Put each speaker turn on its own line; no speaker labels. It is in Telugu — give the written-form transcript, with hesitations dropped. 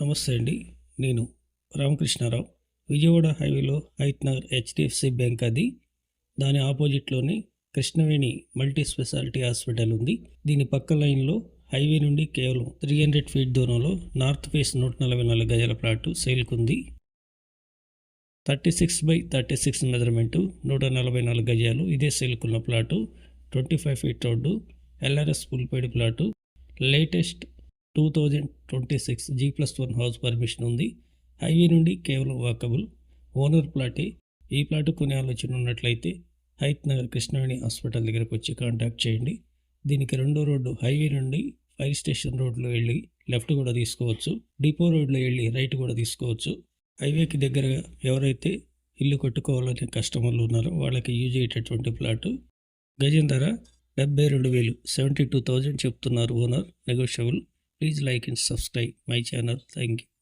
నమస్తే అండి. నేను రామకృష్ణారావు. విజయవాడ హైవేలో హైత్ నగర్ హెచ్డిఎఫ్సి బ్యాంక్ అది. దాని ఆపోజిట్లోనే కృష్ణవేణి మల్టీ స్పెషాలిటీ హాస్పిటల్ ఉంది. దీని పక్క లైన్లో హైవే నుండి కేవలం 300 ఫీట్ దూరంలో నార్త్ ఫేస్ 144 గజాల ప్లాటు సేల్కుంది. 36x36 మెజర్మెంటు, 144 గజాలు. ఇదే సేల్కున్న plot. 25 feet road, LRS full plot. Latest 2026 G+1 house permission ఉంది. హైవే నుండి కేవలం వాకబుల్. ఓనర్ ప్లాటే. ఈ ప్లాటు కొనే ఆలోచన ఉన్నట్లయితే హైత్ నగర్ కృష్ణవేణి హాస్పిటల్ దగ్గరకు వచ్చి కాంటాక్ట్ చేయండి. దీనికి రెండో రోడ్డు హైవే నుండి ఫైర్ స్టేషన్ రోడ్లో వెళ్ళి లెఫ్ట్ కూడా తీసుకోవచ్చు. డిపో రోడ్లో వెళ్ళి రైట్ కూడా తీసుకోవచ్చు. హైవేకి దగ్గరగా ఎవరైతే ఇల్లు కట్టుకోవాలనే కస్టమర్లు ఉన్నారో వాళ్ళకి యూజ్ అయ్యేటటువంటి ప్లాటు. గజం ధర 72,000, 72,000 చెప్తున్నారు owner. Negotiable. Please like and subscribe my channel. Thank you.